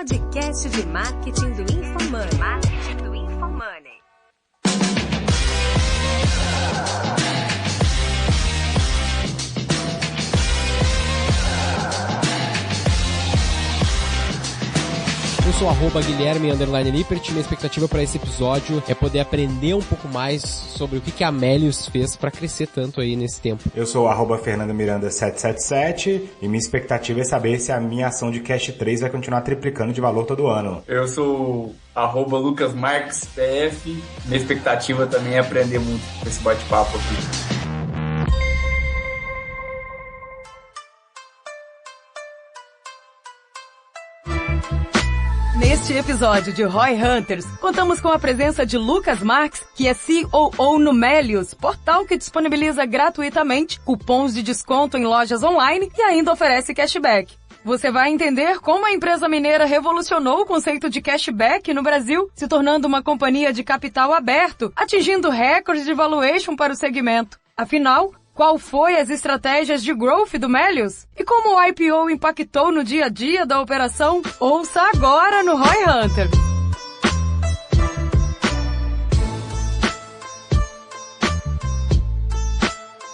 podcast de marketing do InfoMoney. Marketing do InfoMoney. Eu sou @Guilherme_Lippert. Minha expectativa para esse episódio é poder aprender um pouco mais sobre o que a Melius fez para crescer tanto aí nesse tempo. Eu sou @FernandoMiranda777 e minha expectativa é saber se a minha ação de Cash 3 vai continuar triplicando de valor todo ano. Eu sou @LucasMarquesPF. Minha expectativa também é aprender muito com esse bate-papo aqui. Neste episódio de Roy Hunters, contamos com a presença de Lucas Marques, que é COO no Melius, portal que disponibiliza gratuitamente cupons de desconto em lojas online e ainda oferece cashback. Você vai entender como a empresa mineira revolucionou o conceito de cashback no Brasil, se tornando uma companhia de capital aberto, atingindo recordes de valuation para o segmento. Afinal, qual foi as estratégias de growth do Melius? E como o IPO impactou no dia a dia da operação? Ouça agora no Roy Hunter.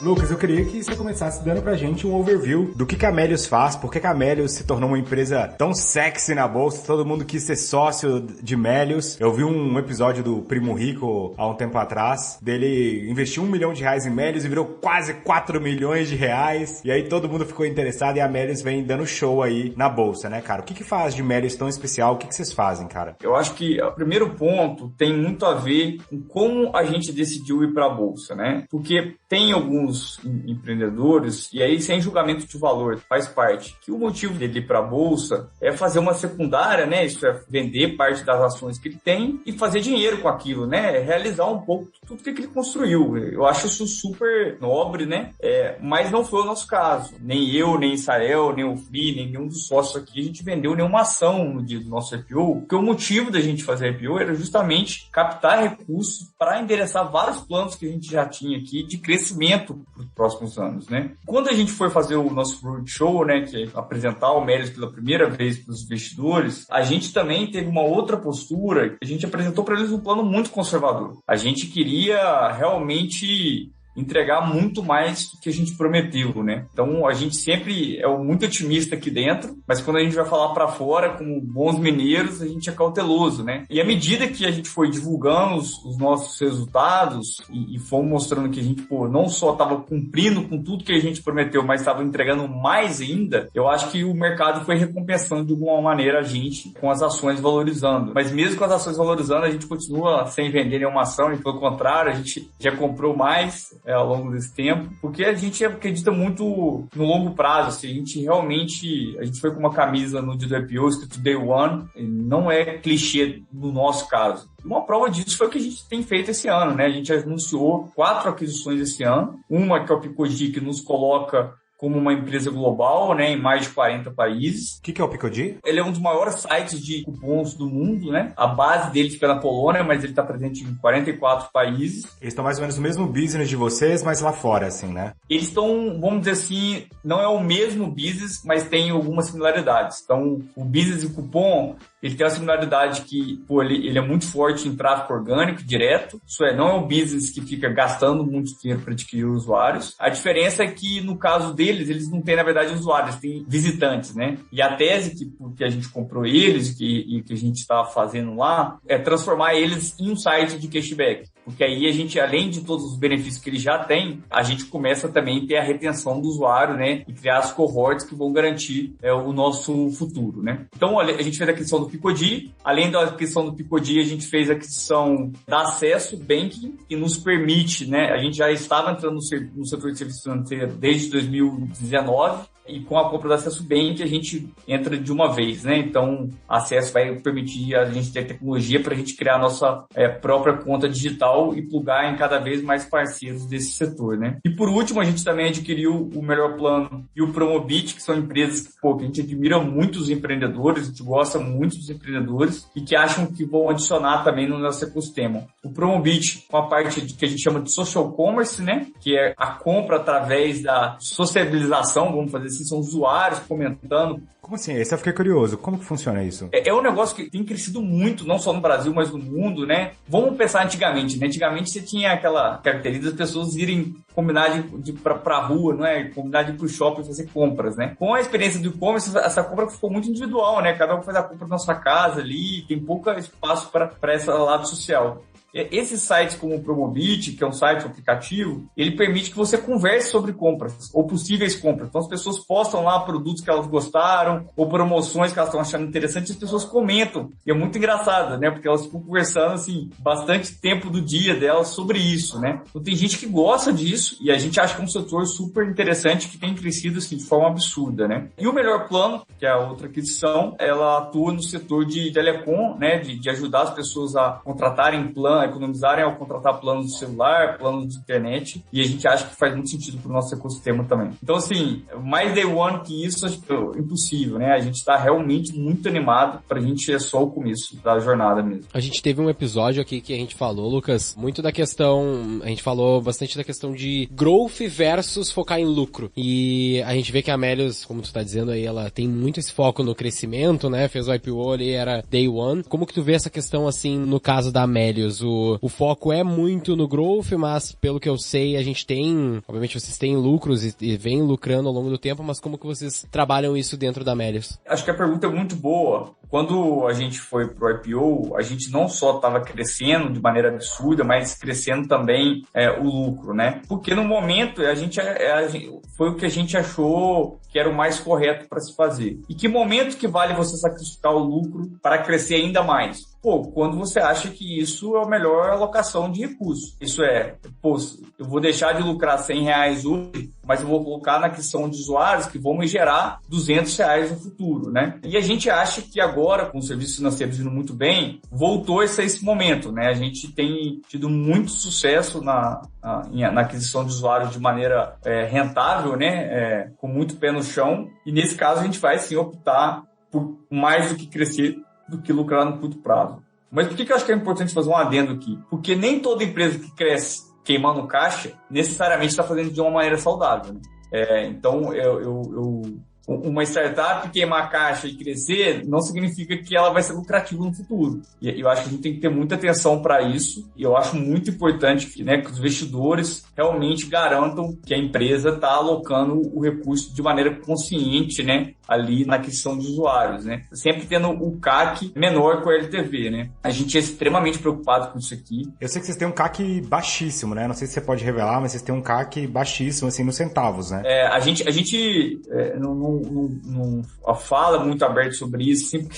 Lucas, eu queria que você começasse dando pra gente um overview do que a Melius faz, por que a Melius se tornou uma empresa tão sexy na bolsa, todo mundo quis ser sócio de Melius. Eu vi um episódio do Primo Rico há um tempo atrás, dele investiu R$1 milhão em Melius e virou quase R$4 milhões, e aí todo mundo ficou interessado e a Melius vem dando show aí na bolsa, né, cara? O que faz de Melius tão especial? O que vocês fazem, cara? Eu acho que o primeiro ponto tem muito a ver com como a gente decidiu ir pra bolsa, né? Porque tem alguns empreendedores, e aí sem julgamento de valor, faz parte, que o motivo dele ir para a bolsa é fazer uma secundária, né? Isso é vender parte das ações que ele tem e fazer dinheiro com aquilo, né? Realizar um pouco tudo que ele construiu. Eu acho isso super nobre, né? Mas não foi o nosso caso. Nem eu, nem Israel, nem o Fri, nem nenhum dos sócios aqui, a gente vendeu nenhuma ação no dia do nosso IPO, porque o motivo da gente fazer IPO era justamente captar recursos para endereçar vários planos que a gente já tinha aqui de crescimento para os próximos anos, né? Quando a gente foi fazer o nosso roadshow, né, que é apresentar o Melius pela primeira vez para os investidores, a gente também teve uma outra postura. A gente apresentou para eles um plano muito conservador. A gente queria realmente entregar muito mais do que a gente prometeu, né? Então, a gente sempre é muito otimista aqui dentro, mas quando a gente vai falar para fora, como bons mineiros, a gente é cauteloso, né? E à medida que a gente foi divulgando os nossos resultados e fomos mostrando que a gente, não só estava cumprindo com tudo que a gente prometeu, mas estava entregando mais ainda, eu acho que o mercado foi recompensando de alguma maneira a gente com as ações valorizando. Mas mesmo com as ações valorizando, a gente continua sem vender nenhuma ação, e pelo contrário, a gente já comprou mais ao longo desse tempo, porque a gente acredita muito no longo prazo, assim, a gente foi com uma camisa no dia do IPO escrito Day One, não é clichê no nosso caso. Uma prova disso foi o que a gente tem feito esse ano, né? A gente anunciou 4 aquisições esse ano, uma que é o Picodi, que nos coloca como uma empresa global, né, em mais de 40 países. O que é o Picodi? Ele é um dos maiores sites de cupons do mundo, né? A base dele fica na Polônia, mas ele está presente em 44 países. Eles estão mais ou menos no mesmo business de vocês, mas lá fora, assim, né? Eles estão, vamos dizer assim, não é o mesmo business, mas tem algumas similaridades. Então, o business de cupom, ele tem uma similaridade que, ele é muito forte em tráfego orgânico, direto. Isso não é um business que fica gastando muito dinheiro para adquirir usuários. A diferença é que, no caso eles não têm, na verdade, usuários, têm visitantes, né? E a tese que a gente comprou eles e que a gente está fazendo lá é transformar eles em um site de cashback. Porque aí a gente, além de todos os benefícios que ele já tem, a gente começa também a ter a retenção do usuário, né? E criar as cohorts que vão garantir o nosso futuro, né? Então, a gente fez a aquisição do Picodi. Além da aquisição do Picodi, a gente fez a aquisição da Acesso Banking, que nos permite, né? A gente já estava entrando no setor de serviços financeiros desde 2019. E com a compra do Acesso Bank, a gente entra de uma vez, né? Então, Acesso vai permitir a gente ter tecnologia para a gente criar a nossa própria conta digital e plugar em cada vez mais parceiros desse setor, né? E por último, a gente também adquiriu o Melhor Plano e o Promobit, que são empresas que a gente admira muito os empreendedores, a gente gosta muito dos empreendedores e que acham que vão adicionar também no nosso ecossistema. O Promobit, com a parte que a gente chama de social commerce, né? Que é a compra através da sociabilização, vamos fazer assim, são usuários comentando. Como assim? Esse eu fiquei curioso. Como que funciona isso? É um negócio que tem crescido muito, não só no Brasil, mas no mundo, né? Vamos pensar antigamente, né? Antigamente você tinha aquela característica das pessoas irem combinar de ir pra rua, não é? Combinar de ir pro shopping fazer compras, né? Com a experiência do e-commerce, essa compra ficou muito individual, né? Cada um faz a compra na sua casa ali, tem pouco espaço para esse lado social. Esses sites como o Promobit, que é um site, um aplicativo, ele permite que você converse sobre compras, ou possíveis compras. Então as pessoas postam lá produtos que elas gostaram, ou promoções que elas estão achando interessantes, e as pessoas comentam. E é muito engraçado, né? Porque elas ficam conversando, assim, bastante tempo do dia delas sobre isso, né? Então tem gente que gosta disso, e a gente acha que é um setor super interessante, que tem crescido, assim, de forma absurda, né? E o Melhor Plano, que é a outra aquisição, ela atua no setor de telecom, né? De ajudar as pessoas a contratarem plano, economizarem ao contratar planos de celular, planos de internet, e a gente acha que faz muito sentido para o nosso ecossistema também. Então, assim, mais day one que isso, acho que é impossível, né? A gente está realmente muito animado, para a gente é só o começo da jornada mesmo. A gente teve um episódio aqui que a gente falou, Lucas, muito da questão, a gente falou bastante da questão de growth versus focar em lucro. E a gente vê que a Melius, como tu tá dizendo aí, ela tem muito esse foco no crescimento, né? Fez o IPO ali, era day one. Como que tu vê essa questão, assim, no caso da Melius? O foco é muito no growth, mas pelo que eu sei, a gente tem, obviamente vocês têm lucros e vêm lucrando ao longo do tempo, mas como que vocês trabalham isso dentro da Melius? Acho que a pergunta é muito boa. Quando a gente foi pro IPO, a gente não só estava crescendo de maneira absurda, mas crescendo também o lucro, né? Porque no momento foi o que a gente achou que era o mais correto para se fazer. E que momento que vale você sacrificar o lucro para crescer ainda mais? Pô, quando você acha que isso é a melhor alocação de recursos. Isso é, pô, eu vou deixar de lucrar R$100 hoje, mas eu vou colocar na aquisição de usuários que vão me gerar R$200 no futuro, né? E a gente acha que agora, com os serviços financeiros indo muito bem, voltou a esse momento, né? A gente tem tido muito sucesso na aquisição de usuários de maneira rentável, né? Com muito pé no chão. E nesse caso a gente vai sim optar por mais do que crescer do que lucrar no curto prazo. Mas por que eu acho que é importante fazer um adendo aqui? Porque nem toda empresa que cresce queimando caixa necessariamente está fazendo de uma maneira saudável, né? Então, uma startup queimar caixa e crescer não significa que ela vai ser lucrativa no futuro. E eu acho que a gente tem que ter muita atenção para isso. E eu acho muito importante que os investidores realmente garantam que a empresa está alocando o recurso de maneira consciente, né, ali na aquisição de usuários, né? Sempre tendo o CAC menor que o LTV, né? A gente é extremamente preocupado com isso aqui. Eu sei que vocês têm um CAC baixíssimo, né? Não sei se você pode revelar, mas vocês têm um CAC baixíssimo, assim, nos centavos, né? A gente não fala muito aberto sobre isso, sempre,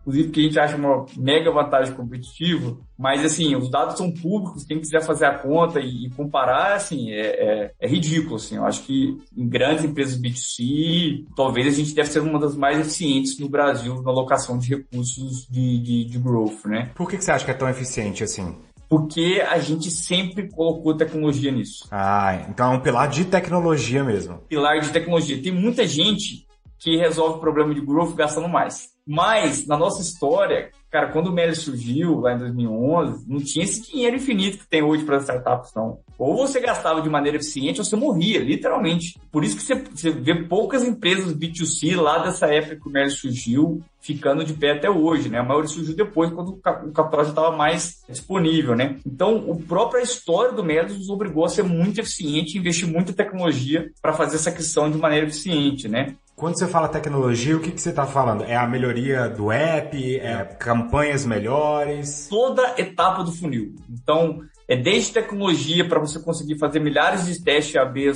inclusive porque a gente acha uma mega vantagem competitiva, mas assim, os dados são públicos, quem quiser fazer a conta e comparar, assim, é ridículo, assim. Eu acho que em grandes empresas B2C, talvez a gente deve ser uma das mais eficientes no Brasil na alocação de recursos de growth, né? Por que você acha que é tão eficiente assim? Porque a gente sempre colocou tecnologia nisso. Ah, então é um pilar de tecnologia mesmo. Pilar de tecnologia. Tem muita gente que resolve o problema de growth gastando mais. Mas, na nossa história, cara, quando o Melius surgiu, lá em 2011, não tinha esse dinheiro infinito que tem hoje para as startups, não. Ou você gastava de maneira eficiente ou você morria, literalmente. Por isso que você vê poucas empresas B2C lá dessa época que o Melius surgiu, ficando de pé até hoje, né? A maioria surgiu depois, quando o capital já estava mais disponível, né? Então, a própria história do Melius nos obrigou a ser muito eficiente e investir muita tecnologia para fazer essa aquisição de maneira eficiente, né? Quando você fala tecnologia, o que você está falando? É a melhoria do app? É campanhas melhores? Toda etapa do funil. Então, desde tecnologia para você conseguir fazer milhares de testes AB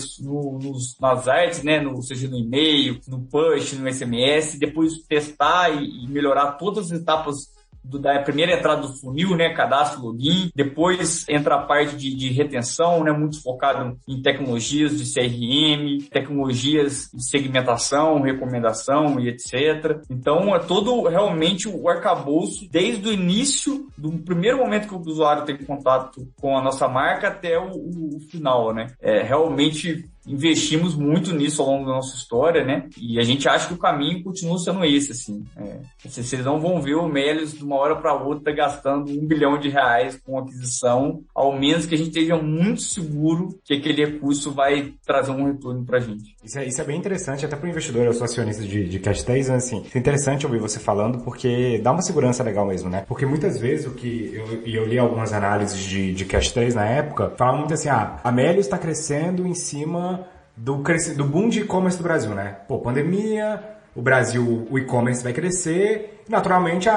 nas artes, né? Seja no e-mail, no push, no SMS, depois testar e melhorar todas as etapas da primeira entrada do funil, né, cadastro, login, depois entra a parte de retenção, né, muito focado em tecnologias de CRM, tecnologias de segmentação, recomendação e etc. Então, é todo realmente o arcabouço, desde o início, do primeiro momento que o usuário tem contato com a nossa marca até o final, né. Realmente investimos muito nisso ao longo da nossa história, né? E a gente acha que o caminho continua sendo esse, assim. Vocês não vão ver o Melius de uma hora para outra gastando R$1 bilhão com aquisição, ao menos que a gente esteja muito seguro que aquele recurso vai trazer um retorno pra gente. Isso é bem interessante, até para o investidor. Eu sou acionista de Cash 3, assim, isso é interessante ouvir você falando, porque dá uma segurança legal mesmo, né? Porque muitas vezes o que eu li algumas análises de Cash 3 na época, falavam muito assim, a Melius está crescendo em cima do boom de e-commerce do Brasil, né? Pô, pandemia, o Brasil, o e-commerce vai crescer, e naturalmente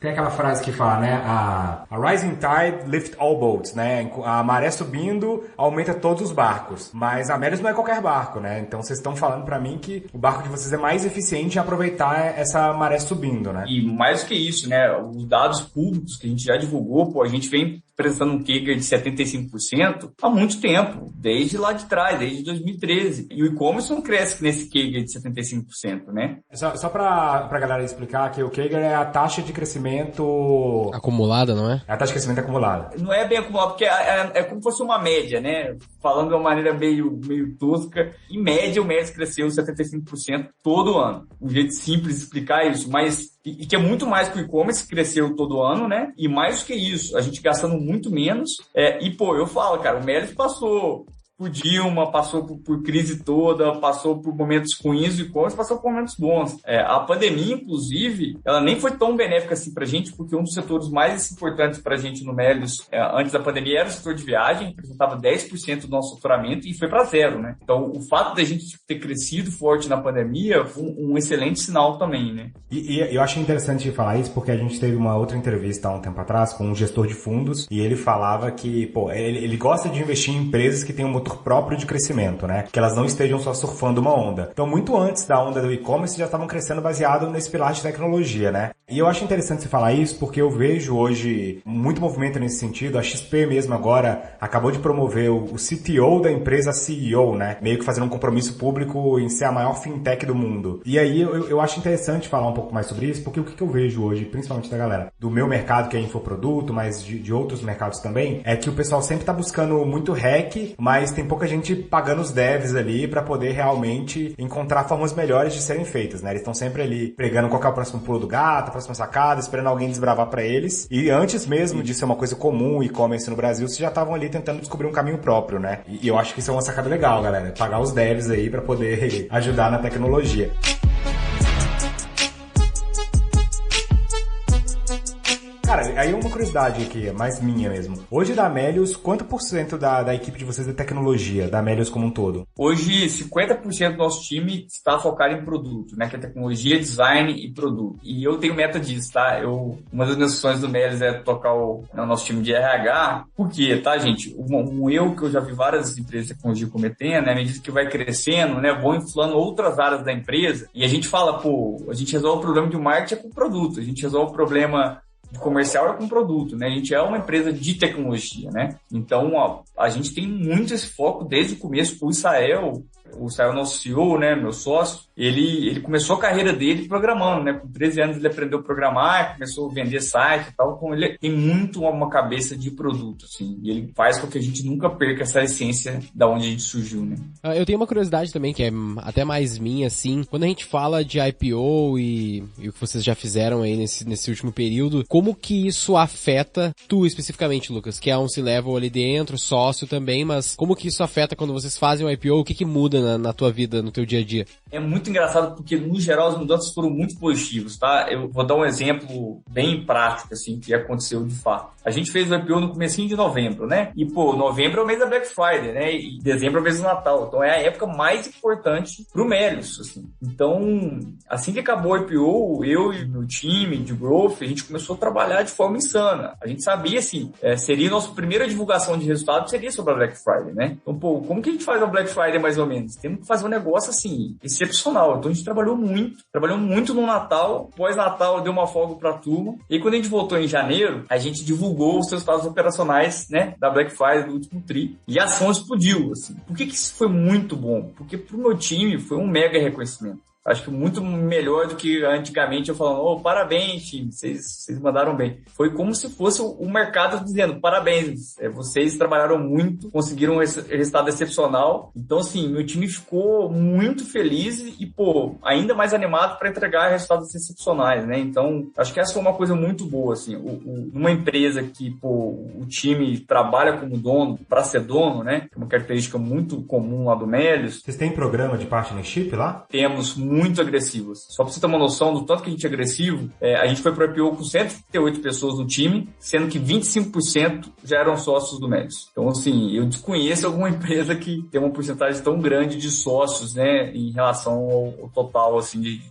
tem aquela frase que fala, né? A rising tide lift all boats, né? A maré subindo aumenta todos os barcos. Mas a Melius não é qualquer barco, né? Então vocês estão falando pra mim que o barco de vocês é mais eficiente em aproveitar essa maré subindo, né? E mais do que isso, né? Os dados públicos que a gente já divulgou, a gente vem apresentando um CAGR de 75% há muito tempo, desde lá de trás, desde 2013. E o e-commerce não cresce nesse CAGR de 75%, né? Só pra galera explicar que o CAGR é a taxa de crescimento... Acumulada, não é? É a taxa de crescimento acumulada. Não é bem acumulada, porque é como se fosse uma média, né? Falando de uma maneira meio tosca, em média o Melius cresceu 75% todo ano. Um jeito simples de explicar isso, mas... E que é muito mais que o e-commerce, que cresceu todo ano, né? E mais do que isso, a gente gastando muito menos. Eu falo, cara, o Melius passou por Dilma, passou por crise toda, passou por momentos ruins do e-commerce, passou por momentos bons. A pandemia, inclusive, ela nem foi tão benéfica assim pra gente, porque um dos setores mais importantes pra gente no Melius, antes da pandemia, era o setor de viagem, representava 10% do nosso faturamento e foi pra zero, né? Então, o fato da gente ter crescido forte na pandemia foi um excelente sinal também, né? E eu acho interessante falar isso, porque a gente teve uma outra entrevista há um tempo atrás com um gestor de fundos, e ele falava que, ele gosta de investir em empresas que têm um motor próprio de crescimento, né? Que elas não estejam só surfando uma onda. Então, muito antes da onda do e-commerce, já estavam crescendo baseado nesse pilar de tecnologia, né? E eu acho interessante você falar isso, porque eu vejo hoje muito movimento nesse sentido. A XP mesmo agora acabou de promover o CTO da empresa CEO, né? Meio que fazendo um compromisso público em ser a maior fintech do mundo. E aí, eu acho interessante falar um pouco mais sobre isso, porque o que eu vejo hoje, principalmente da galera do meu mercado, que é infoproduto, mas de outros mercados também, é que o pessoal sempre tá buscando muito hack, mas tem pouca gente pagando os devs ali para poder realmente encontrar formas melhores de serem feitas, né? Eles estão sempre ali pregando qual que é o próximo pulo do gato, a próxima sacada, esperando alguém desbravar para eles. E antes mesmo de ser uma coisa comum, o e-commerce no Brasil, vocês já estavam ali tentando descobrir um caminho próprio, né? E eu acho que isso é uma sacada legal, galera. Pagar os devs aí para poder ajudar na tecnologia. Cara, aí uma curiosidade aqui, mais minha mesmo. Hoje da Melius, quanto por cento da equipe de vocês é tecnologia, da Melius como um todo? Hoje, 50% do nosso time está focado em produto, né? Que é tecnologia, design e produto. E eu tenho meta disso, tá? Uma das minhas funções do Melius é tocar o nosso time de RH. Por quê, tá, gente? Um erro que eu já vi várias empresas de tecnologia cometendo, né? À medida que vai crescendo, né? Vão inflando outras áreas da empresa. E a gente fala, a gente resolve o problema de marketing com produto. A gente resolve o problema de comercial é com produto, né? A gente é uma empresa de tecnologia, né? Então, a gente tem muito esse foco desde o começo. O Israel, nosso CEO, né, meu sócio, ele começou a carreira dele programando, né? Com 13 anos ele aprendeu a programar, começou a vender site e tal. Então ele tem muito uma cabeça de produto, assim. E ele faz com que a gente nunca perca essa essência da onde a gente surgiu, né? Eu tenho uma curiosidade também, que é até mais minha, assim. Quando a gente fala de IPO e o que vocês já fizeram aí nesse último período, como que isso afeta tu especificamente, Lucas? Que é um C-level ali dentro, sócio também, mas como que isso afeta quando vocês fazem um IPO? O que muda na tua vida, no teu dia a dia? É muito engraçado porque, no geral, as mudanças foram muito positivas, tá? Eu vou dar um exemplo bem prático, assim, que aconteceu de fato. A gente fez o IPO no comecinho de novembro, né? E, novembro é o mês da Black Friday, né? E dezembro é o mês do Natal. Então, é a época mais importante pro Melius, assim. Então, assim que acabou o IPO, eu e meu time de growth, a gente começou a trabalhar de forma insana. A gente sabia, assim, seria a nossa primeira divulgação de resultados, seria sobre a Black Friday, né? Então, como que a gente faz a Black Friday, mais ou menos? Temos que fazer um negócio, assim, excepcional. Então, a gente trabalhou muito no Natal. Pós-Natal, deu uma folga pra turma. E quando a gente voltou em janeiro, a gente divulgou os resultados operacionais, né, da Black Friday do último tri. E a ação explodiu, assim. Por que isso foi muito bom? Porque pro meu time foi um mega reconhecimento. Acho que muito melhor do que antigamente eu falando, parabéns, time, vocês mandaram bem. Foi como se fosse o mercado dizendo, parabéns, vocês trabalharam muito, conseguiram um resultado excepcional. Então, assim, meu time ficou muito feliz e, pô, ainda mais animado para entregar resultados excepcionais, né? Então, acho que essa foi uma coisa muito boa, assim, numa empresa que, pô, o time trabalha como dono, para ser dono, né? É uma característica muito comum lá do Melius. Vocês têm programa de partnership lá? Temos muito agressivos. Só pra você ter uma noção do tanto que a gente é agressivo, a gente foi pro IPO com 138 pessoas no time, sendo que 25% já eram sócios do Melius. Então, assim, eu desconheço alguma empresa que tem uma porcentagem tão grande de sócios, né, em relação ao total, assim, de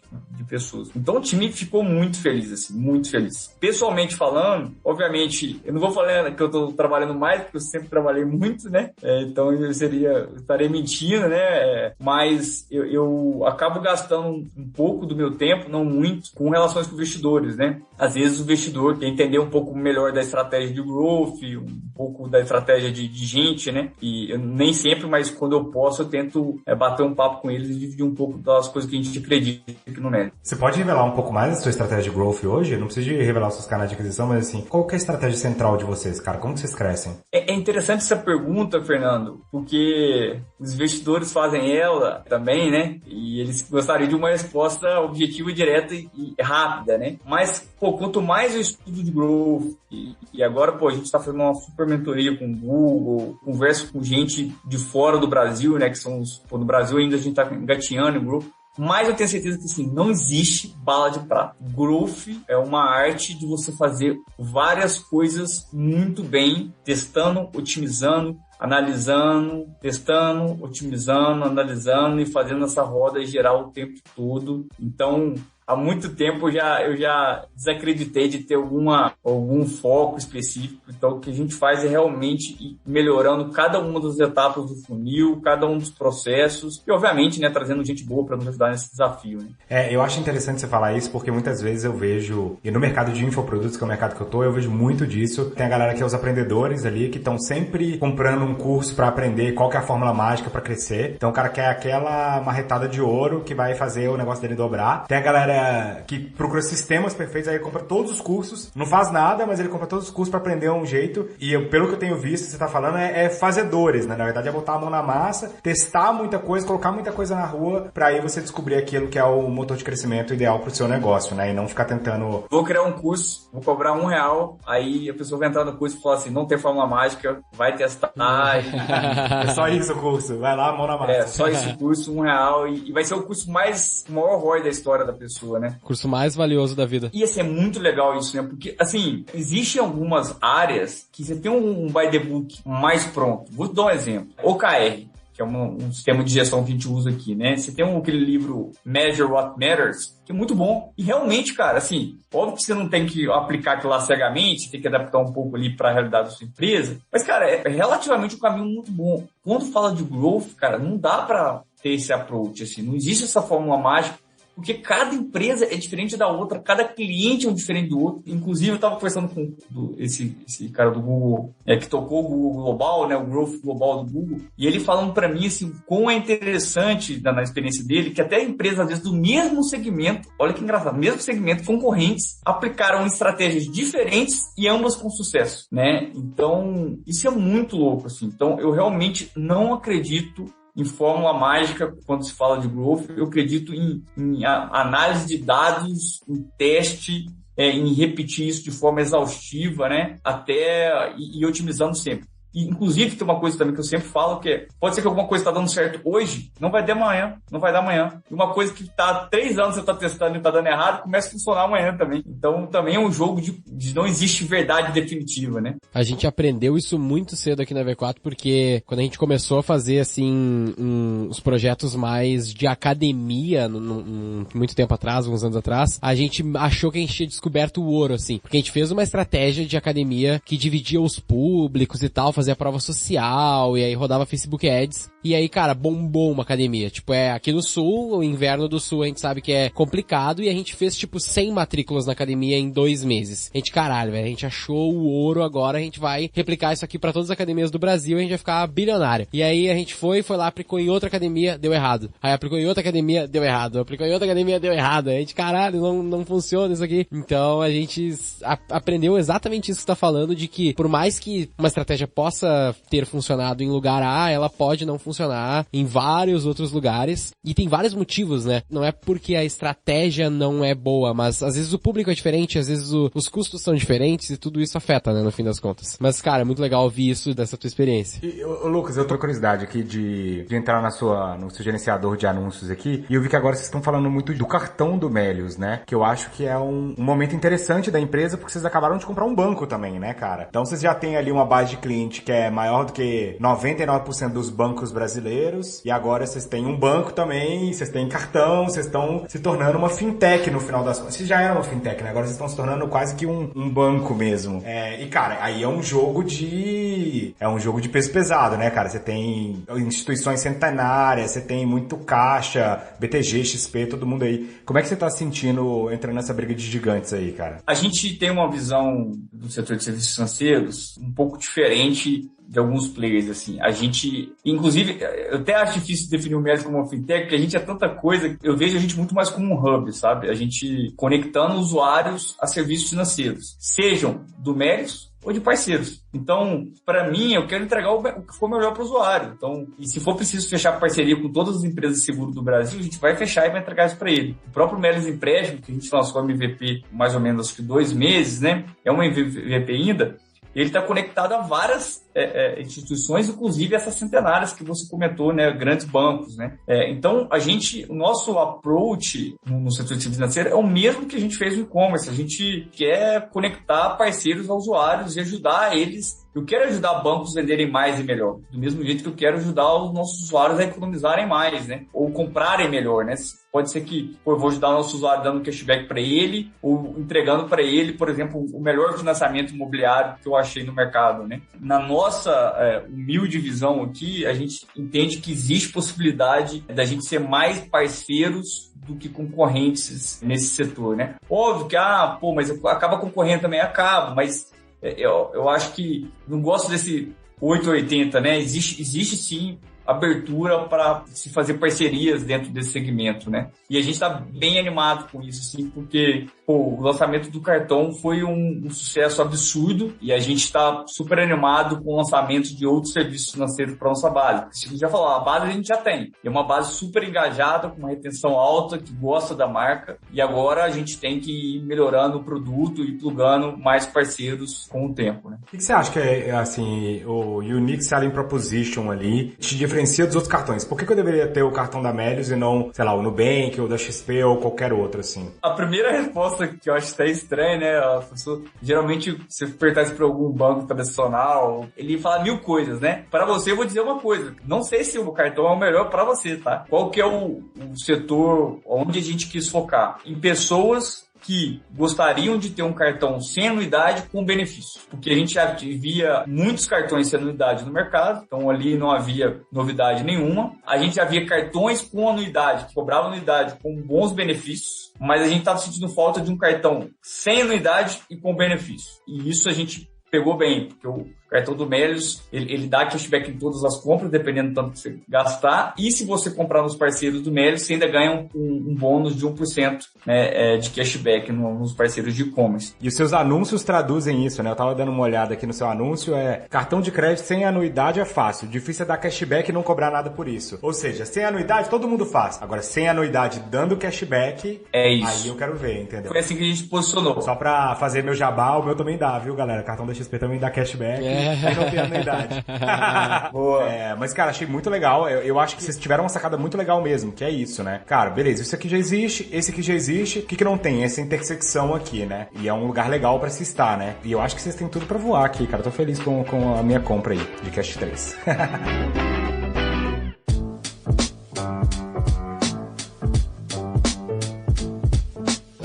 pessoas. Então, o time ficou muito feliz, assim, muito feliz. Pessoalmente falando, obviamente, eu não vou falar que eu tô trabalhando mais, porque eu sempre trabalhei muito, né, então eu estarei mentindo, né, mas eu acabo gastando um pouco do meu tempo, não muito, com relações com investidores, né. Às vezes o investidor quer entender um pouco melhor da estratégia de growth, um pouco da estratégia de gente, né, e eu, nem sempre, mas quando eu posso, eu tento bater um papo com eles e dividir um pouco das coisas que a gente acredita aqui no Melius. Você pode revelar um pouco mais da sua estratégia de growth hoje? Não precisa de revelar os seus canais de aquisição, mas assim, qual que é a estratégia central de vocês, cara? Como que vocês crescem? É interessante essa pergunta, Fernando, porque os investidores fazem ela também, né? E eles gostariam de uma resposta objetiva, direta e rápida, né? Mas, pô, quanto mais eu estudo de growth, e agora, pô, a gente está fazendo uma super mentoria com o Google, converso com gente de fora do Brasil, né? Que são pô, no Brasil ainda a gente está engatinhando em growth. Mas eu tenho certeza que, assim, não existe bala de prata. Growth é uma arte de você fazer várias coisas muito bem, testando, otimizando, analisando, testando, otimizando, analisando e fazendo essa roda geral o tempo todo. Então, há muito tempo eu já desacreditei de ter algum foco específico. Então, o que a gente faz é realmente ir melhorando cada uma das etapas do funil, cada um dos processos e, obviamente, né, trazendo gente boa para nos ajudar nesse desafio. Né? Eu acho interessante você falar isso porque muitas vezes eu vejo, e no mercado de infoprodutos, que é o mercado que eu vejo muito disso. Tem a galera que é os aprendedores ali, que estão sempre comprando um curso para aprender qual que é a fórmula mágica para crescer. Então, o cara quer aquela marretada de ouro que vai fazer o negócio dele dobrar. Tem a galera que procura sistemas perfeitos, aí ele compra todos os cursos, não faz nada, mas ele compra todos os cursos para aprender um jeito, e pelo que eu tenho visto, você tá falando, é fazedores, né? Na verdade é botar a mão na massa, testar muita coisa, colocar muita coisa na rua, pra aí você descobrir aquilo que é o motor de crescimento ideal pro seu negócio, né? E não ficar tentando... Vou criar um curso, vou cobrar R$1, aí a pessoa vai entrar no curso e falar assim, não tem fórmula mágica, vai testar. É só isso o curso, vai lá, mão na massa. É, só esse curso, R$1, e vai ser o curso maior ROI da história da pessoa, né? Curso mais valioso da vida. E assim, é muito legal isso, né? Porque, assim, existem algumas áreas que você tem um by the book mais pronto. Vou dar um exemplo. OKR, que é um sistema de gestão que a gente usa aqui, né? Você tem aquele livro Measure What Matters, que é muito bom. E realmente, cara, assim, óbvio que você não tem que aplicar aquilo lá cegamente, tem que adaptar um pouco ali para a realidade da sua empresa. Mas, cara, é relativamente um caminho muito bom. Quando fala de growth, cara, não dá para ter esse approach, assim. Não existe essa fórmula mágica. Porque cada empresa é diferente da outra, cada cliente é um diferente do outro. Inclusive, eu estava conversando com esse cara do Google, que tocou o Google Global, né, o Growth Global do Google, e ele falando para mim assim, como é interessante na experiência dele, que até empresas, às vezes, do mesmo segmento, olha que engraçado, mesmo segmento, concorrentes, aplicaram estratégias diferentes e ambas com sucesso, né? Então, isso é muito louco, assim. Então, eu realmente não acredito em fórmula mágica quando se fala de growth. Eu acredito em análise de dados, em teste, em repetir isso de forma exaustiva, né? Até e otimizando sempre. E, inclusive, tem uma coisa também que eu sempre falo, que pode ser que alguma coisa está dando certo hoje, não vai dar amanhã. E uma coisa que está há 3 anos você está testando e está dando errado, começa a funcionar amanhã também. Então, também é um jogo de não existe verdade definitiva, né? A gente aprendeu isso muito cedo aqui na V4, porque quando a gente começou a fazer, assim, os projetos mais de academia, muito tempo atrás, alguns anos atrás, a gente achou que a gente tinha descoberto o ouro, assim. Porque a gente fez uma estratégia de academia que dividia os públicos e tal, fazer a prova social, e aí rodava Facebook Ads, e aí, cara, bombou uma academia. Tipo, aqui no Sul, o inverno do Sul a gente sabe que é complicado, e a gente fez, tipo, 100 matrículas na academia em 2 meses. A gente, caralho, velho, a gente achou o ouro, agora a gente vai replicar isso aqui pra todas as academias do Brasil e a gente vai ficar bilionário. E aí a gente foi lá, aplicou em outra academia, deu errado. Aí aplicou em outra academia, deu errado. Aplicou em outra academia, deu errado. A gente, caralho, não funciona isso aqui. Então a gente aprendeu exatamente isso que você tá falando, de que por mais que uma estratégia possa ter funcionado em lugar A, ela pode não funcionar em vários outros lugares. E tem vários motivos, né? Não é porque a estratégia não é boa, mas às vezes o público é diferente, às vezes os custos são diferentes e tudo isso afeta, né, no fim das contas. Mas, cara, é muito legal ouvir isso dessa tua experiência. E, Lucas, eu tô com curiosidade aqui de entrar no seu gerenciador de anúncios aqui, e eu vi que agora vocês estão falando muito do cartão do Melius, né? Que eu acho que é um momento interessante da empresa, porque vocês acabaram de comprar um banco também, né, cara? Então vocês já têm ali uma base de cliente que é maior do que 99% dos bancos brasileiros, e agora vocês têm um banco também, vocês têm cartão, vocês estão se tornando uma fintech no final das contas. Vocês já eram uma fintech, né? Agora vocês estão se tornando quase que um banco mesmo. E, cara, aí é um jogo de peso pesado, né, cara? Você tem instituições centenárias, você tem muito caixa, BTG, XP, todo mundo aí. Como é que você tá se sentindo entrando nessa briga de gigantes aí, cara? A gente tem uma visão do setor de serviços financeiros um pouco diferente de alguns players, assim. A gente, inclusive, eu até acho difícil definir o Melius como uma fintech, porque a gente é tanta coisa, eu vejo a gente muito mais como um hub, sabe? A gente conectando usuários a serviços financeiros, sejam do Melius ou de parceiros. Então, para mim, eu quero entregar o que for melhor para o usuário. Então, e se for preciso fechar parceria com todas as empresas de seguro do Brasil, a gente vai fechar e vai entregar isso para ele. O próprio Melius Empréstimo, que a gente lançou a MVP mais ou menos acho que 2 meses, né? É uma MVP ainda. Ele está conectado a várias instituições, inclusive essas centenárias que você comentou, né, grandes bancos, né? Então, o nosso approach no setor de serviço financeiro é o mesmo que a gente fez no e-commerce. A gente quer conectar parceiros a usuários e ajudar eles. Eu quero ajudar bancos a venderem mais e melhor, do mesmo jeito que eu quero ajudar os nossos usuários a economizarem mais, né? Ou comprarem melhor, né? Pode ser que eu vou ajudar o nosso usuário dando cashback para ele, ou entregando para ele, por exemplo, o melhor financiamento imobiliário que eu achei no mercado, né? Na nossa humilde visão aqui, a gente entende que existe possibilidade da gente ser mais parceiros do que concorrentes nesse setor, né? Óbvio que, mas acaba concorrendo também, mas eu acho que não gosto desse 880, né? Existe sim abertura para se fazer parcerias dentro desse segmento, né? E a gente está bem animado com isso, sim, porque o lançamento do cartão foi um sucesso absurdo e a gente está super animado com o lançamento de outros serviços financeiros para nossa base. A gente já falou, a base a gente já tem. É uma base super engajada, com uma retenção alta, que gosta da marca, e agora a gente tem que ir melhorando o produto e plugando mais parceiros com o tempo, né? O que você acha que é, assim, o Unique Selling Proposition ali te diferencia dos outros cartões? Por que eu deveria ter o cartão da Melius e não, sei lá, o Nubank, ou da XP, ou qualquer outro, assim? A primeira resposta que eu acho até estranha, né? A pessoa, geralmente, se você perguntasse para algum banco tradicional, ele fala 1000 coisas, né? Para você, eu vou dizer uma coisa. Não sei se o cartão é o melhor para você, tá? Qual que é o setor onde a gente quis focar? Em pessoas que gostariam de ter um cartão sem anuidade com benefício. Porque a gente já via muitos cartões sem anuidade no mercado, então ali não havia novidade nenhuma. A gente já via cartões com anuidade, que cobravam anuidade com bons benefícios, mas a gente estava sentindo falta de um cartão sem anuidade e com benefício. E isso a gente pegou bem, porque o cartão do Melius, ele dá cashback em todas as compras, dependendo do tanto que você gastar. E se você comprar nos parceiros do Melius, você ainda ganha um bônus de 1%, né, de cashback nos parceiros de e-commerce. E os seus anúncios traduzem isso, né? Eu tava dando uma olhada aqui no seu anúncio, cartão de crédito sem anuidade é fácil. Difícil é dar cashback e não cobrar nada por isso. Ou seja, sem anuidade todo mundo faz. Agora, sem anuidade dando cashback, é isso. Aí eu quero ver, entendeu? Foi assim que a gente posicionou. Só pra fazer meu jabá, o meu também dá, viu, galera? Cartão da XP também dá cashback. Aí não tem anuidade. Boa. Mas, cara, achei muito legal. Eu acho que vocês tiveram uma sacada muito legal mesmo, que é isso, né? Cara, beleza, isso aqui já existe, esse aqui já existe. O que não tem? Essa intersecção aqui, né? E é um lugar legal pra se estar, né? E eu acho que vocês têm tudo pra voar aqui, cara. Eu tô feliz com a minha compra aí, de Cash 3.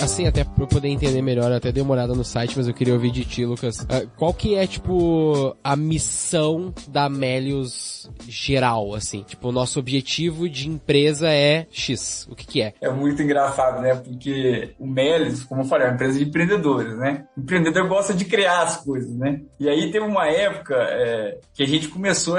assim, até pra eu poder entender melhor, eu até dei uma olhada no site, mas eu queria ouvir de ti, Lucas. Qual que é, tipo, a missão da Melius geral, assim? Tipo, o nosso objetivo de empresa é X. O que é? É muito engraçado, né? Porque o Melius, como eu falei, é uma empresa de empreendedores, né? O empreendedor gosta de criar as coisas, né? E aí teve uma época que a gente começou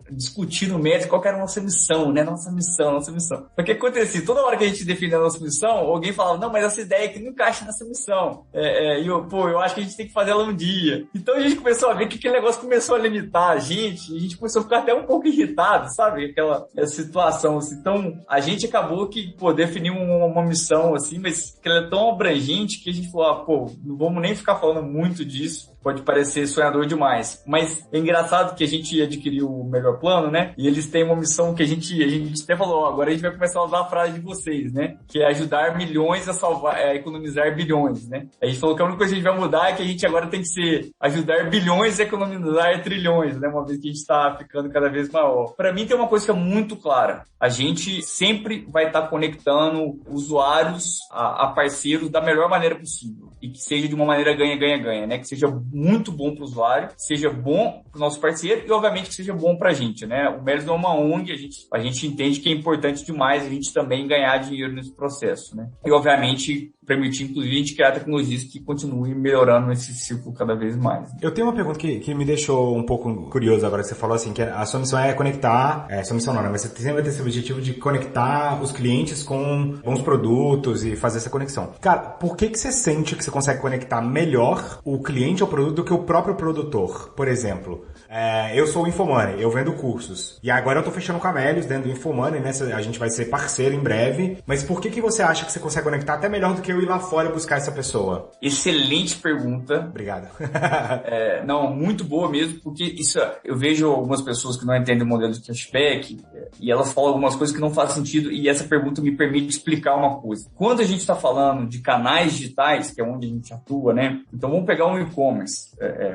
discutir no Melius qual que era a nossa missão, né? Nossa missão. Só que acontecia, toda hora que a gente definia a nossa missão, alguém falava, não, mas essa ideia aqui não encaixa nessa missão. E eu acho que a gente tem que fazer ela um dia. Então a gente começou a ver que aquele negócio começou a limitar a gente começou a ficar até um pouco irritado, sabe? Aquela situação, assim. Então a gente acabou que, definiu uma missão, assim, mas que ela é tão abrangente que a gente falou, não vamos nem ficar falando muito disso. Pode parecer sonhador demais. Mas é engraçado que a gente adquiriu o Melhor Plano, né? E eles têm uma missão que a gente até falou, agora a gente vai começar a usar a frase de vocês, né? Que é ajudar milhões a economizar bilhões, né? A gente falou que a única coisa que a gente vai mudar é que a gente agora tem que ser ajudar bilhões a economizar trilhões, né? Uma vez que a gente está ficando cada vez maior. Para mim tem uma coisa que é muito clara. A gente sempre vai estar conectando usuários a parceiros da melhor maneira possível. E que seja de uma maneira ganha-ganha-ganha, né? Que seja muito bom para o usuário, que seja bom para o nosso parceiro e, obviamente, que seja bom para a gente, né? O Melius não é uma ONG, a gente entende que é importante demais a gente também ganhar dinheiro nesse processo, né? E, obviamente, permitir, inclusive, a gente criar tecnologias que continuem melhorando esse ciclo cada vez mais. Eu tenho uma pergunta que me deixou um pouco curioso agora, que você falou assim, que a sua missão é conectar, sua missão não, né? Mas você sempre vai ter esse objetivo de conectar os clientes com bons produtos e fazer essa conexão. Cara, por que você sente que você consegue conectar melhor o cliente ao produto do que o próprio produtor? Por exemplo, eu sou o Infomoney, eu vendo cursos. E agora eu tô fechando com a Melius dentro do Infomoney, né? A gente vai ser parceiro em breve. Mas por que você acha que você consegue conectar até melhor do que eu ir lá fora buscar essa pessoa? Excelente pergunta. Obrigado. Não, muito boa mesmo, porque isso, eu vejo algumas pessoas que não entendem o modelo de cashback e elas falam algumas coisas que não fazem sentido e essa pergunta me permite explicar uma coisa. Quando a gente está falando de canais digitais, que é onde a gente atua, né? Então vamos pegar um e-commerce,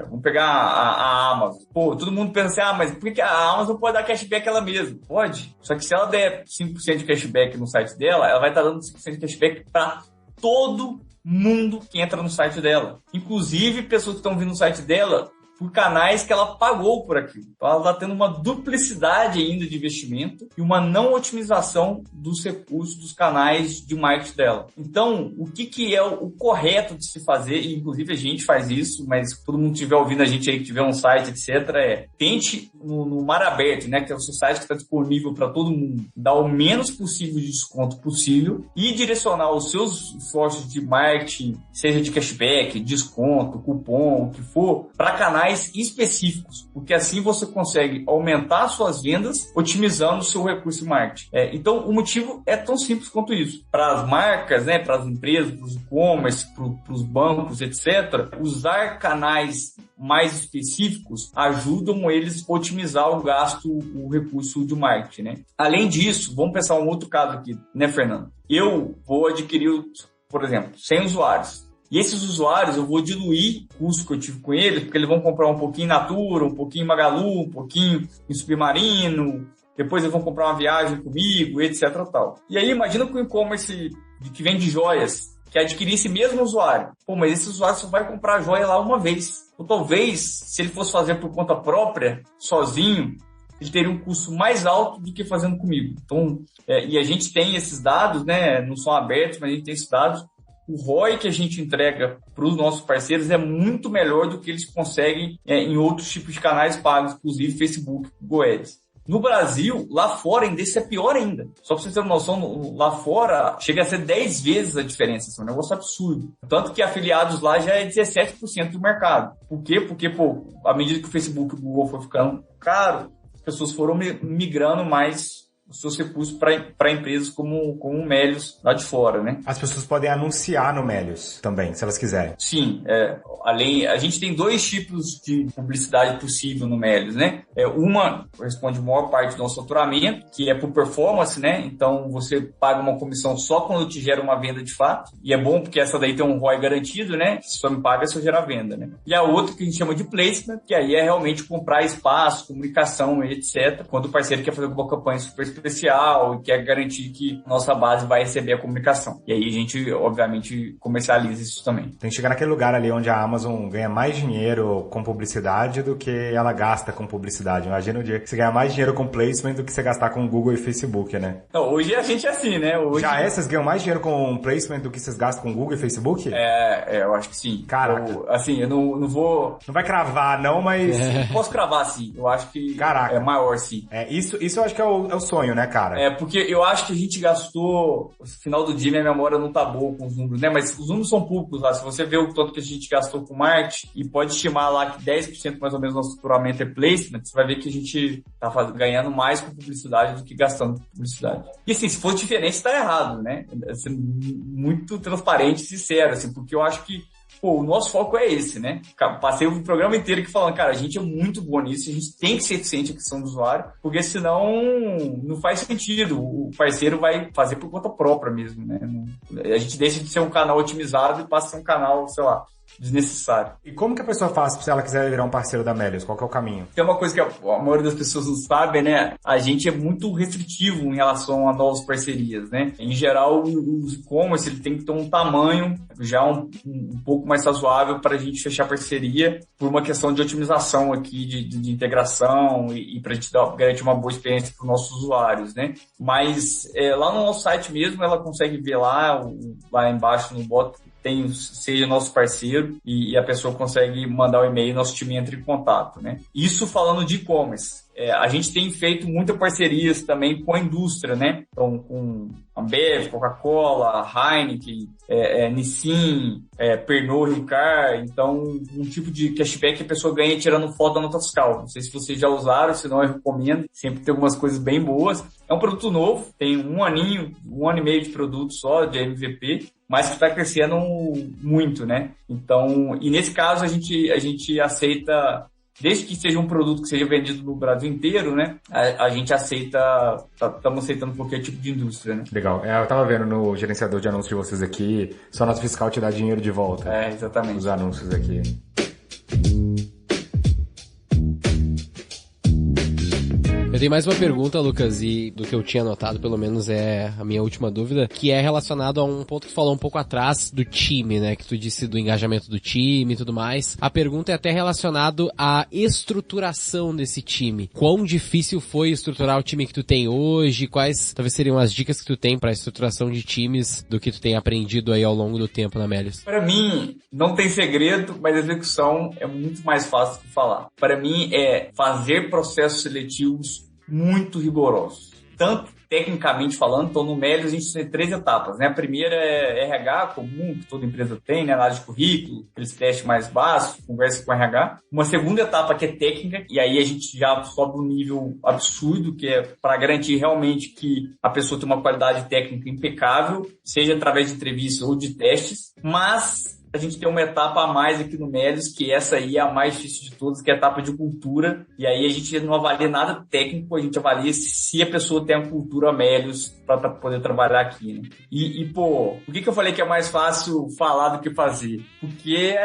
vamos pegar a Amazon. Todo mundo pensa assim, mas por que a Amazon pode dar cashback ela mesma? Pode. Só que se ela der 5% de cashback no site dela, ela vai estar dando 5% de cashback para todo mundo que entra no site dela. Inclusive pessoas que estão vindo no site dela por canais que ela pagou por aquilo. Então ela está tendo uma duplicidade ainda de investimento e uma não otimização dos recursos dos canais de marketing dela. Então, o que é o correto de se fazer, e inclusive a gente faz isso, mas se todo mundo estiver ouvindo a gente aí, que tiver um site, etc., tente no mar aberto, né, que é o seu site que está disponível para todo mundo, dar o menos possível de desconto possível e direcionar os seus esforços de marketing, seja de cashback, desconto, cupom, o que for, para canais específicos, porque assim você consegue aumentar suas vendas otimizando o seu recurso de marketing. Então, o motivo é tão simples quanto isso. Para as marcas, né, para as empresas, para os e-commerce, para os bancos, etc., usar canais mais específicos ajudam eles a otimizar o gasto, o recurso de marketing, né? Além disso, vamos pensar um outro caso aqui, né, Fernando? Eu vou adquirir, por exemplo, 100 usuários. E esses usuários eu vou diluir o custo que eu tive com eles, porque eles vão comprar um pouquinho em Natura, um pouquinho em Magalu, um pouquinho em Submarino, depois eles vão comprar uma viagem comigo, etc. Tal. E aí imagina que o e-commerce que vende joias, que adquirir esse mesmo usuário. Mas esse usuário só vai comprar a joia lá uma vez. Ou talvez, se ele fosse fazer por conta própria, sozinho, ele teria um custo mais alto do que fazendo comigo. Então, e a gente tem esses dados, né? Não são abertos, mas a gente tem esses dados. O ROI que a gente entrega para os nossos parceiros é muito melhor do que eles conseguem em outros tipos de canais pagos, inclusive Facebook, Google Ads. No Brasil, lá fora, ainda isso é pior ainda. Só para vocês terem uma noção, lá fora chega a ser 10 vezes a diferença. Isso é um negócio absurdo. Tanto que afiliados lá já é 17% do mercado. Por quê? Porque, à medida que o Facebook e o Google foi ficando caro, as pessoas foram migrando mais os seus recursos para empresas como o Melius lá de fora, né? As pessoas podem anunciar no Melius também, se elas quiserem. Sim, a gente tem 2 tipos de publicidade possível no Melius, né? Uma corresponde à maior parte do nosso faturamento, que é por performance, né? Então você paga uma comissão só quando te gera uma venda de fato, e é bom porque essa daí tem um ROI garantido, né? Se só me paga, se eu gerar venda, né? E a outra que a gente chama de placement, que aí é realmente comprar espaço, comunicação, etc. Quando o parceiro quer fazer uma campanha super específica especial e quer garantir que nossa base vai receber a comunicação. E aí a gente, obviamente, comercializa isso também. Tem que chegar naquele lugar ali onde a Amazon ganha mais dinheiro com publicidade do que ela gasta com publicidade. Imagina o dia que você ganha mais dinheiro com placement do que você gastar com Google e Facebook, né? Não, hoje a gente é assim, né? Hoje... Já vocês ganham mais dinheiro com placement do que vocês gastam com Google e Facebook? Eu acho que sim. Caraca. Eu não vou... Não vai cravar, não, mas... Posso cravar, sim. Eu acho que Caraca. é maior, sim. Isso eu acho que é o sonho, né, cara? Porque eu acho que a gente gastou... No final do dia, minha memória não tá boa com os números, né? Mas os números são públicos lá. Se você vê o tanto que a gente gastou com marketing e pode estimar lá que 10% mais ou menos do nosso faturamento é placement, você vai ver que a gente tá ganhando mais com publicidade do que gastando com publicidade. E assim, se for diferente, tá errado, né? Sendo muito transparente e sincero, assim, porque eu acho que o nosso foco é esse, né? Passei o programa inteiro aqui falando, cara, a gente é muito bom nisso, a gente tem que ser eficiente a questão do usuário, porque senão não faz sentido. O parceiro vai fazer por conta própria mesmo, né? A gente deixa de ser um canal otimizado e passa a ser um canal, sei lá, desnecessário. E como que a pessoa faz se ela quiser virar um parceiro da Melius? Qual que é o caminho? Tem uma coisa que a maioria das pessoas não sabe, né? A gente é muito restritivo em relação a novas parcerias, né? Em geral, o e-commerce ele tem que ter um tamanho já um pouco mais razoável para a gente fechar parceria por uma questão de otimização aqui, de integração e para a gente garantir uma boa experiência para os nossos usuários, né? Mas lá no nosso site mesmo, ela consegue ver lá embaixo no botão, seja nosso parceiro e a pessoa consegue mandar o e-mail e nosso time entra em contato, né? Isso falando de e-commerce. A gente tem feito muitas parcerias também com a indústria, né? Então, com Ambev, Coca-Cola, Heineken, Nissin, Pernod Ricard. Então, um tipo de cashback que a pessoa ganha tirando foto da nota fiscal. Não sei se vocês já usaram, senão eu recomendo. Sempre tem algumas coisas bem boas. É um produto novo, tem um ano e meio de produto só, de MVP, mas que está crescendo muito, né? Então, e nesse caso a gente aceita, desde que seja um produto que seja vendido no Brasil inteiro, né? A gente aceita, estamos aceitando qualquer tipo de indústria, né? Legal. Eu tava vendo no gerenciador de anúncios de vocês aqui, só nota fiscal te dá dinheiro de volta. Exatamente. Os anúncios aqui. Eu tenho mais uma pergunta, Lucas, e do que eu tinha anotado, pelo menos é a minha última dúvida, que é relacionado a um ponto que falou um pouco atrás do time, né, que tu disse do engajamento do time e tudo mais. A pergunta é até relacionado à estruturação desse time. Quão difícil foi estruturar o time que tu tem hoje? Quais talvez seriam as dicas que tu tem para a estruturação de times do que tu tem aprendido aí ao longo do tempo na Melius? Para mim, não tem segredo, mas a execução é muito mais fácil de falar. Para mim, é fazer processos seletivos muito rigorosos. Tanto tecnicamente falando, então no Melius a gente tem 3 etapas, né? A primeira é RH comum, que toda empresa tem, né? Análise de currículo, aqueles testes mais básicos, conversa com RH. Uma segunda etapa que é técnica, e aí a gente já sobe um nível absurdo, que é para garantir realmente que a pessoa tem uma qualidade técnica impecável, seja através de entrevistas ou de testes, mas a gente tem uma etapa a mais aqui no Melius, que essa aí é a mais difícil de todas, que é a etapa de cultura. E aí a gente não avalia nada técnico, a gente avalia se a pessoa tem a cultura Melius para poder trabalhar aqui, né? Pô, por que eu falei que é mais fácil falar do que fazer? Porque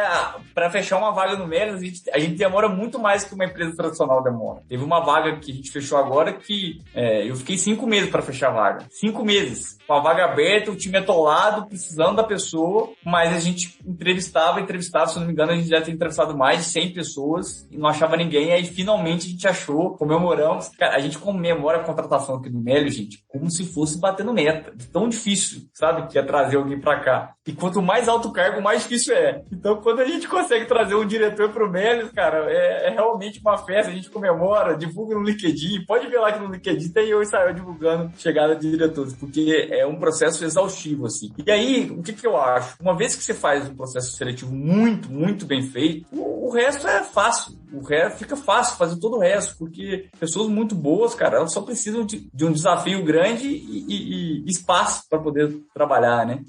para fechar uma vaga no Melius, a gente demora muito mais que uma empresa tradicional demora. Teve uma vaga que a gente fechou agora que eu fiquei 5 meses para fechar a vaga. 5 meses. Com a vaga aberta, o time atolado, precisando da pessoa, mas a gente entrevistava, se não me engano, a gente já tinha entrevistado mais de 100 pessoas e não achava ninguém, aí finalmente a gente achou, comemoramos. Cara, a gente comemora a contratação aqui do Melius, gente, como se fosse batendo meta. Tão difícil, sabe, que é trazer alguém pra cá. E quanto mais alto o cargo, mais difícil é. Então, quando a gente consegue trazer um diretor pro Melius, cara, é realmente uma festa, a gente comemora, divulga no LinkedIn, pode ver lá que no LinkedIn tem eu e Israel divulgando chegada de diretores, porque é um processo exaustivo, assim. E aí, o que eu acho? Uma vez que você faz um processo seletivo muito, muito bem feito, o resto é fácil. O resto fica fácil fazer todo o resto, porque pessoas muito boas, cara, elas só precisam de um desafio grande e espaço para poder trabalhar, né?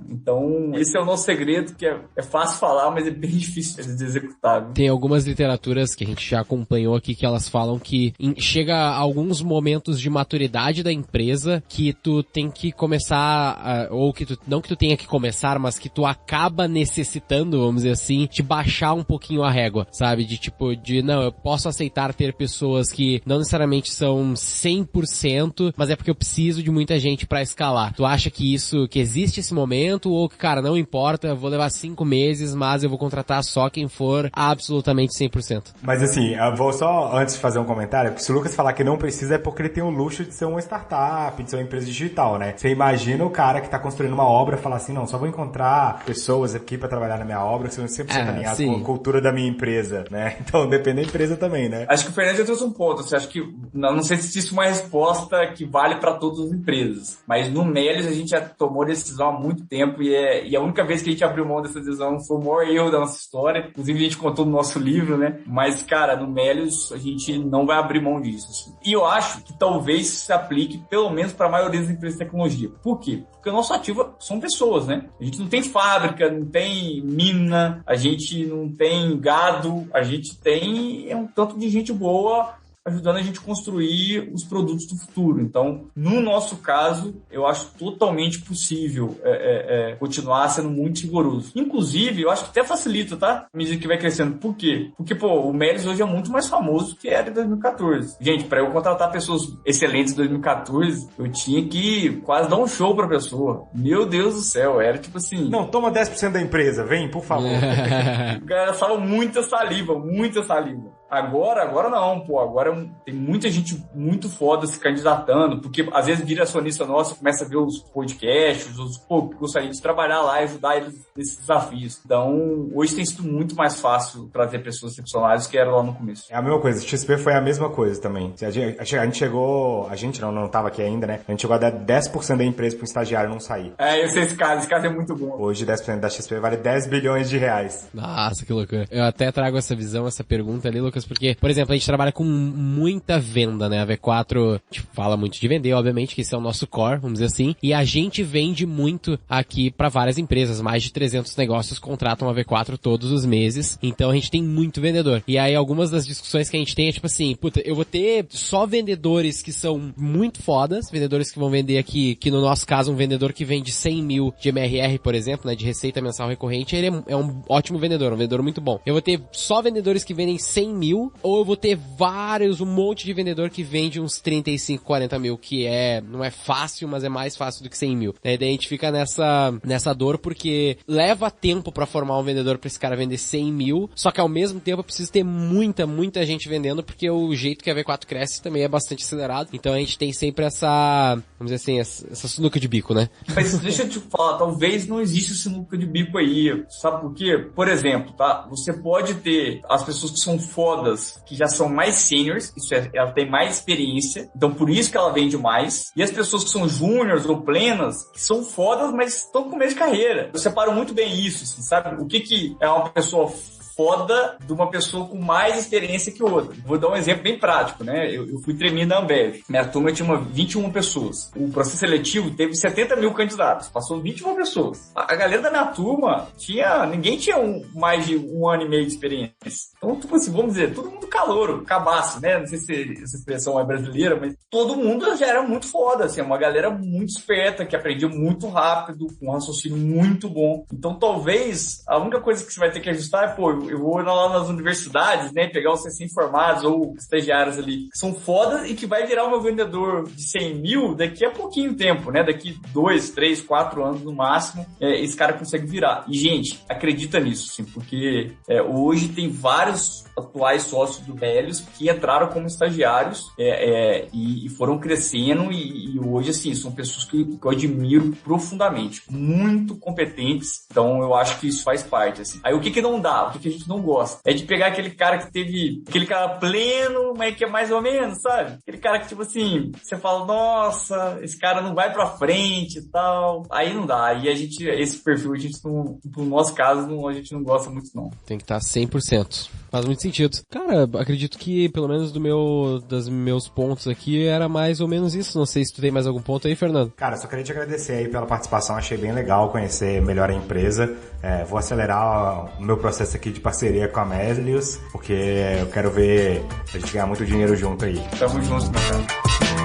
Então, esse é o nosso segredo, que é fácil falar, mas é bem difícil de executar. Viu? Tem algumas literaturas que a gente já acompanhou aqui que elas falam que chega a alguns momentos de maturidade da empresa que tu tem que começar, ou que tu, não que tu tenha que começar, mas que tu acaba necessitando, vamos dizer assim, de baixar um pouquinho a régua, sabe? De tipo, não, eu posso aceitar ter pessoas que não necessariamente são 100%, mas é porque eu preciso de muita gente pra escalar. Tu acha que existe esse momento, ou que, cara, não importa, eu vou levar 5 meses, mas eu vou contratar só quem for absolutamente 100%? Mas assim, eu vou só, antes de fazer um comentário, porque se o Lucas falar que não precisa é porque ele tem o luxo de ser uma startup, de ser uma empresa digital, né? Você imagina o cara que tá construindo uma obra e falar assim, não, só vou encontrar pessoas aqui pra trabalhar na minha obra que são 100% alinhadas com a cultura da minha empresa, né? Então depende da empresa também, né? Acho que o Fernando já trouxe um ponto. Você acha que, não sei se existe uma resposta que vale pra todas as empresas, mas no Melios a gente já tomou decisão há muito tempo e a única vez que a gente abriu mão dessa decisão foi o maior erro da nossa história. Inclusive a gente contou no nosso livro, né? Mas, cara, no Melios a gente não vai abrir mão disso. Assim. E eu acho que talvez se aplique pelo menos para a maioria das empresas de tecnologia. Por quê? Porque o nosso ativo são pessoas, né? A gente não tem fábrica, não tem mina, a gente não tem gado, a gente tem um tanto de gente boa ajudando a gente a construir os produtos do futuro. Então, no nosso caso, eu acho totalmente possível continuar sendo muito rigoroso. Inclusive, eu acho que até facilita, tá? À medida que vai crescendo. Por quê? Porque, o Melios hoje é muito mais famoso que era em 2014. Gente, para eu contratar pessoas excelentes em 2014, eu tinha que quase dar um show pra pessoa. Meu Deus do céu, era tipo assim... Não, toma 10% da empresa, vem, por favor. O cara salva muita saliva, muita saliva. Agora não, agora tem muita gente muito foda se candidatando, porque às vezes vira acionista nossa, começa a ver os podcasts, gostaria de trabalhar lá e ajudar eles nesses desafios. Então, hoje tem sido muito mais fácil trazer pessoas excepcionais do que era lá no começo. É a mesma coisa, XP foi a mesma coisa também. A gente chegou, não tava aqui ainda, né? A gente chegou a dar 10% da empresa para um estagiário não sair. Eu sei esse caso é muito bom. Hoje 10% da XP vale 10 bilhões de reais. Nossa, que loucura. Eu até trago essa visão, essa pergunta ali, Lucas, porque, por exemplo, a gente trabalha com muita venda, né? A V4, a gente fala muito de vender, obviamente, que esse é o nosso core, vamos dizer assim, e a gente vende muito aqui para várias empresas, mais de 300 negócios contratam a V4 todos os meses, então a gente tem muito vendedor. E aí algumas das discussões que a gente tem é tipo assim, eu vou ter só vendedores que são muito fodas, vendedores que vão vender aqui, que no nosso caso um vendedor que vende 100 mil de MRR, por exemplo, né, de receita mensal recorrente, ele é um ótimo vendedor, um vendedor muito bom. Eu vou ter só vendedores que vendem 100 mil, ou eu vou ter um monte de vendedor que vende uns 35, 40 mil, que não é fácil, mas é mais fácil do que 100 mil. Daí a gente fica nessa dor, porque leva tempo pra formar um vendedor pra esse cara vender 100 mil, só que ao mesmo tempo eu preciso ter muita gente vendendo, porque o jeito que a V4 cresce também é bastante acelerado. Então a gente tem sempre essa, vamos dizer assim, essa sinuca de bico, né? Mas deixa eu te falar, talvez não exista sinuca de bico aí. Sabe por quê? Por exemplo, tá? Você pode ter as pessoas que são fodas, que já são mais seniors, ela tem mais experiência, então por isso que ela vende mais. E as pessoas que são júniors ou plenas, que são fodas, mas estão com começo de carreira. Eu separo muito bem isso, assim, sabe? O que é uma pessoa foda de uma pessoa com mais experiência que outra. Vou dar um exemplo bem prático, né? Eu fui treinado na Ambev. Minha turma tinha 21 pessoas. O processo seletivo teve 70 mil candidatos. Passou 21 pessoas. A galera da minha turma ninguém tinha mais de 1 ano e meio de experiência. Então, tipo assim, vamos dizer, todo mundo calouro, cabaço, né? Não sei se essa expressão é brasileira, mas todo mundo já era muito foda, assim, uma galera muito esperta, que aprendia muito rápido, com um raciocínio muito bom. Então, talvez, a única coisa que você vai ter que ajustar é, eu vou lá nas universidades, né, pegar os recém-formados ou estagiários ali, que são fodas e que vai virar o meu vendedor de 100 mil daqui a pouquinho tempo, né, daqui 2, 3, 4 anos no máximo, esse cara consegue virar. E, gente, acredita nisso, sim, porque hoje tem vários atuais sócios do Melios que entraram como estagiários e foram crescendo e hoje, assim, são pessoas que eu admiro profundamente, muito competentes, então eu acho que isso faz parte, assim. Aí o que não dá, o que a gente não gosta, é de pegar aquele cara que teve, aquele cara pleno, mas que é mais ou menos, sabe? Aquele cara que, tipo assim, você fala, nossa, esse cara não vai pra frente e tal, aí não dá, aí esse perfil, a gente não, no nosso caso, a gente não gosta muito, não. Tem que estar 100%. Faz muito sentido. Cara, acredito que, pelo menos dos meus pontos aqui, era mais ou menos isso. Não sei se tu tem mais algum ponto aí, Fernando. Cara, só queria te agradecer aí pela participação. Achei bem legal conhecer melhor a empresa. Vou acelerar o meu processo aqui de parceria com a Melios, porque eu quero ver a gente ganhar muito dinheiro junto aí. Tamo junto, meu cara.